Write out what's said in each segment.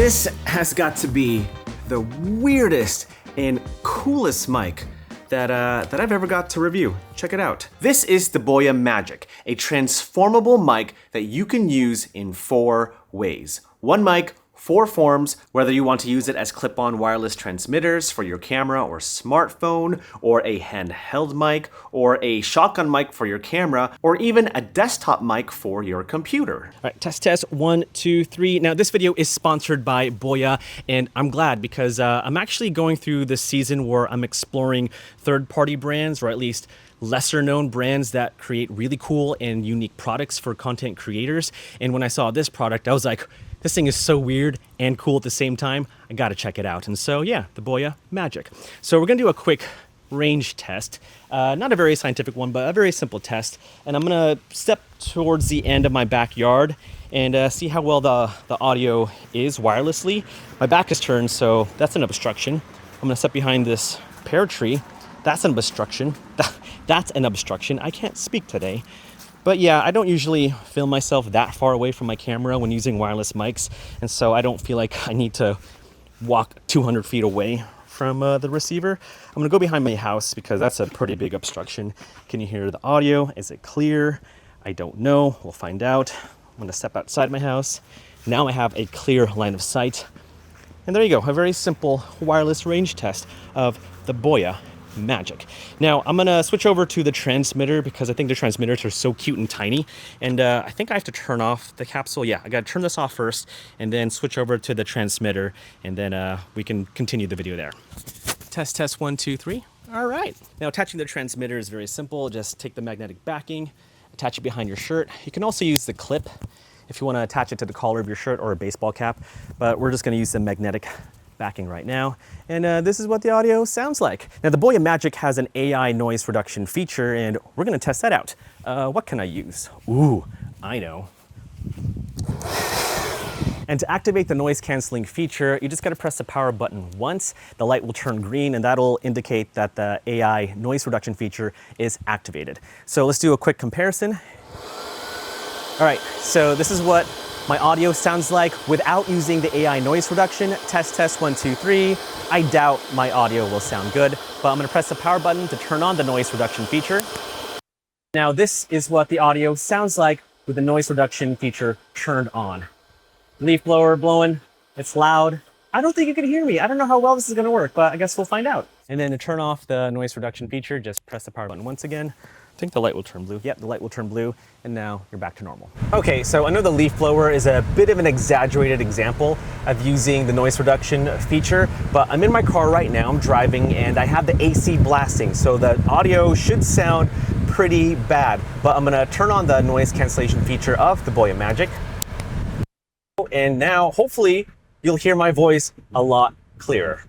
This has got to be the weirdest and coolest mic that I've ever got to review. Check it out. This is the Boya Magic, a transformable mic that you can use in 4 ways. One mic, 4 forms, whether you want to use it as clip-on wireless transmitters for your camera or smartphone, or a handheld mic, or a shotgun mic for your camera, or even a desktop mic for your computer. All right, test, 1, 2, 3. Now this video is sponsored by Boya, and I'm glad because I'm actually going through this season where I'm exploring third-party brands, or at least lesser known brands that create really cool and unique products for content creators. And when I saw this product, I was like, this thing is so weird and cool at the same time. I gotta check it out. And so yeah, the Boya Magic. So we're gonna do a quick range test. Not a very scientific one, but a very simple test. And I'm gonna step towards the end of my backyard and see how well the audio is wirelessly. My back is turned, so that's an obstruction. I'm gonna step behind this pear tree. That's an obstruction. That's an obstruction. I can't speak today. But yeah, I don't usually film myself that far away from my camera when using wireless mics, and so I don't feel like I need to walk 200 feet away from the receiver. I'm gonna go behind my house because that's a pretty big obstruction. Can you hear the audio? Is it clear? I don't know. We'll find out. I'm gonna step outside my house. Now I have a clear line of sight. And there you go, a very simple wireless range test of the Boya Magic. Now I'm gonna switch over to the transmitter because I think the transmitters are so cute and tiny, and I think I have to turn off the capsule. Yeah, I gotta turn this off first and then switch over to the transmitter, and then we can continue the video there. Test 1, 2, 3. All right, now attaching the transmitter is very simple. Just take the magnetic backing, attach it behind your shirt. You can also use the clip if you want to attach it to the collar of your shirt or a baseball cap, but we're just going to use the magnetic backing right now. And this is what the audio sounds like. Now the Boya Magic has an AI noise reduction feature, and we're going to test that out. What can I use? Ooh, I know. And to activate the noise canceling feature, you just got to press the power button once. The light will turn green, and that'll indicate that the AI noise reduction feature is activated. So let's do a quick comparison. All right, so this is what my audio sounds like without using the AI noise reduction. Test 1, 2, 3. I doubt my audio will sound good, but I'm gonna press the power button to turn on the noise reduction feature. Now this is what the audio sounds like with the noise reduction feature turned on. Leaf blower blowing, it's loud. I don't think you can hear me. I don't know how well this is gonna work, but I guess we'll find out. And then to turn off the noise reduction feature, just press the power button once again. I think the light will turn blue. Yep, the light will turn blue, and now you're back to normal. Okay, so I know the leaf blower is a bit of an exaggerated example of using the noise reduction feature, but I'm in my car right now, I'm driving, and I have the AC blasting, so the audio should sound pretty bad. But I'm gonna turn on the noise cancellation feature of the Boya Magic. And now, hopefully, you'll hear my voice a lot clearer.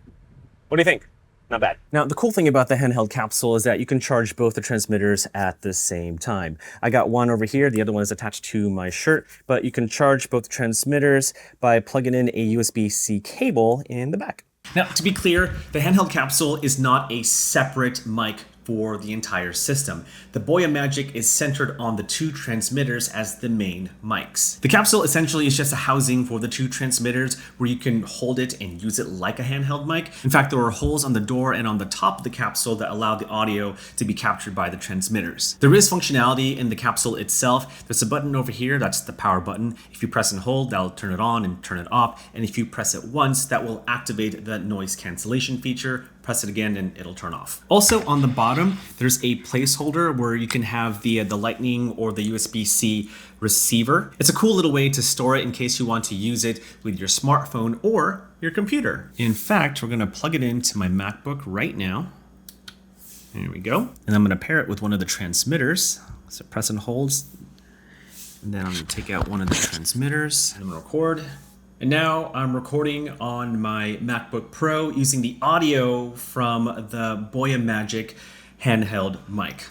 What do you think? Not bad. Now, the cool thing about the Handheld Capsule is that you can charge both the transmitters at the same time. I got one over here, the other one is attached to my shirt, but you can charge both transmitters by plugging in a USB-C cable in the back. Now, to be clear, the Handheld Capsule is not a separate mic for the entire system. The Boya Magic is centered on the 2 transmitters as the main mics. The capsule essentially is just a housing for the 2 transmitters where you can hold it and use it like a handheld mic. In fact, there are holes on the door and on the top of the capsule that allow the audio to be captured by the transmitters. There is functionality in the capsule itself. There's a button over here, that's the power button. If you press and hold, that'll turn it on and turn it off. And if you press it once, that will activate the noise cancellation feature. Press it again and it'll turn off. Also on the bottom, there's a placeholder where you can have the lightning or the USB-C receiver. It's a cool little way to store it in case you want to use it with your smartphone or your computer. In fact, we're gonna plug it into my MacBook right now. There we go. And I'm gonna pair it with one of the transmitters. So press and hold. And then I'm gonna take out one of the transmitters. I'm gonna record. And now I'm recording on my MacBook Pro using the audio from the Boya Magic handheld mic.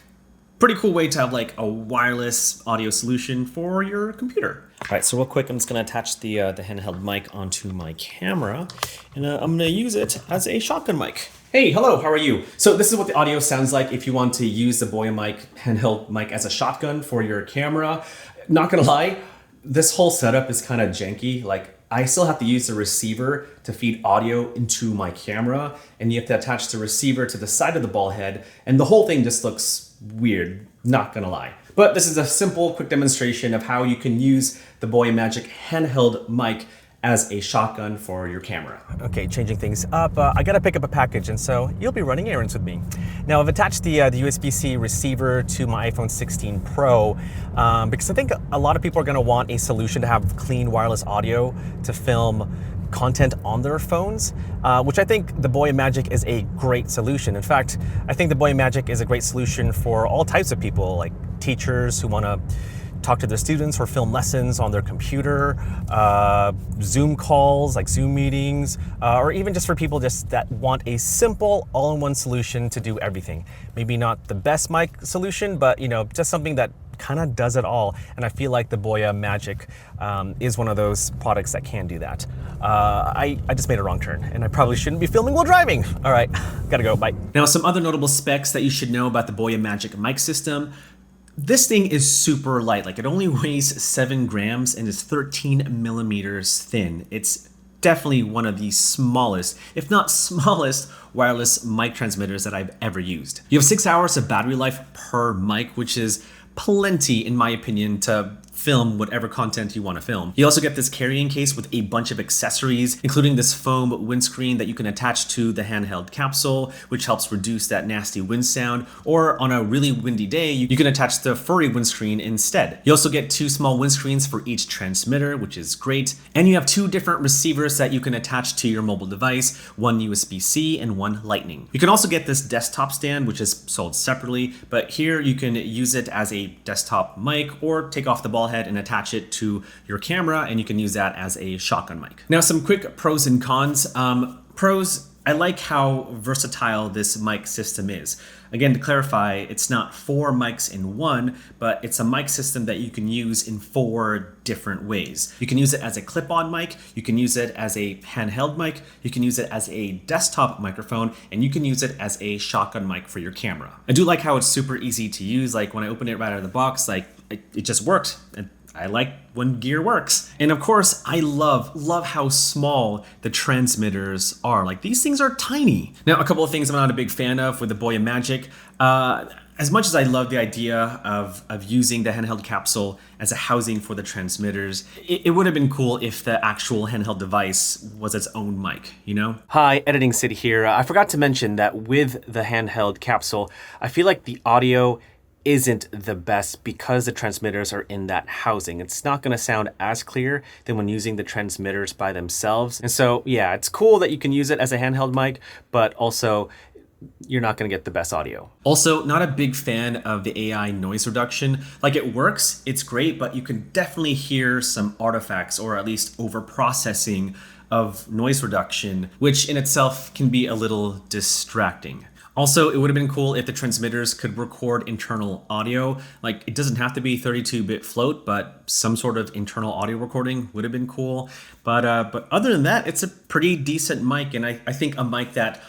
Pretty cool way to have like a wireless audio solution for your computer. All right, so real quick, I'm just gonna attach the handheld mic onto my camera, and I'm gonna use it as a shotgun mic. Hey, hello, how are you? So this is what the audio sounds like if you want to use the Boya mic, handheld mic as a shotgun for your camera. Not gonna lie, this whole setup is kind of janky. Like, I still have to use the receiver to feed audio into my camera, and you have to attach the receiver to the side of the ball head, and the whole thing just looks weird, not gonna lie. But this is a simple, quick demonstration of how you can use the Boya Magic handheld mic as a shotgun for your camera. Okay, changing things up, I gotta pick up a package, and so you'll be running errands with me. Now I've attached the USB-C receiver to my iPhone 16 Pro because I think a lot of people are gonna want a solution to have clean wireless audio to film content on their phones, which I think the Boya Magic is a great solution. In fact, I think the Boya Magic is a great solution for all types of people, like teachers who wanna talk to their students or film lessons on their computer, Zoom calls, like Zoom meetings, or even just for people just that want a simple all-in-one solution to do everything. Maybe not the best mic solution, but just something that kind of does it all. And I feel like the Boya Magic is one of those products that can do that. I just made a wrong turn, and I probably shouldn't be filming while driving. All right, gotta go, bye. Now, some other notable specs that you should know about the Boya Magic mic system. This thing is super light, like it only weighs 7 grams and is 13 millimeters thin. It's definitely one of the smallest, if not smallest, wireless mic transmitters that I've ever used. You have 6 hours of battery life per mic, which is plenty, in my opinion, to film whatever content you want to film. You also get this carrying case with a bunch of accessories, including this foam windscreen that you can attach to the handheld capsule, which helps reduce that nasty wind sound. Or on a really windy day, you can attach the furry windscreen instead. You also get 2 small windscreens for each transmitter, which is great. And you have 2 different receivers that you can attach to your mobile device, one USB-C and one Lightning. You can also get this desktop stand, which is sold separately, but here you can use it as a desktop mic or take off the ball head and attach it to your camera, and you can use that as a shotgun mic. Now, some quick pros and cons. Pros, I like how versatile this mic system is. Again, to clarify, it's not 4 mics in one, but it's a mic system that you can use in 4 different ways. You can use it as a clip-on mic, you can use it as a handheld mic, you can use it as a desktop microphone, and you can use it as a shotgun mic for your camera. I do like how it's super easy to use. Like when I open it right out of the box, like it just worked. I like when gear works. And of course, I love how small the transmitters are. Like these things are tiny. Now, a couple of things I'm not a big fan of with the Boya Magic. As much as I love the idea of using the handheld capsule as a housing for the transmitters, it would have been cool if the actual handheld device was its own mic, Hi, Editing Sid here. I forgot to mention that with the handheld capsule, I feel like the audio isn't the best because the transmitters are in that housing. It's not going to sound as clear than when using the transmitters by themselves. And so, yeah, it's cool that you can use it as a handheld mic, but also you're not going to get the best audio. Also, not a big fan of the AI noise reduction. Like it works, it's great, but you can definitely hear some artifacts or at least over-processing of noise reduction, which in itself can be a little distracting. Also, it would have been cool if the transmitters could record internal audio. Like it doesn't have to be 32-bit float, but some sort of internal audio recording would have been cool. But other than that, it's a pretty decent mic, and I think a mic that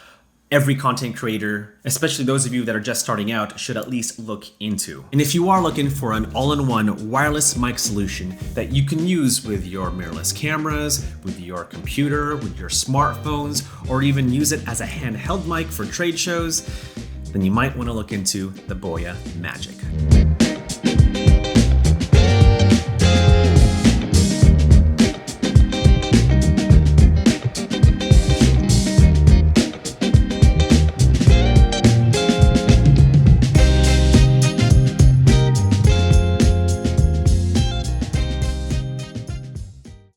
every content creator, especially those of you that are just starting out, should at least look into. And if you are looking for an all-in-one wireless mic solution that you can use with your mirrorless cameras, with your computer, with your smartphones, or even use it as a handheld mic for trade shows, then you might want to look into the Boya Magic.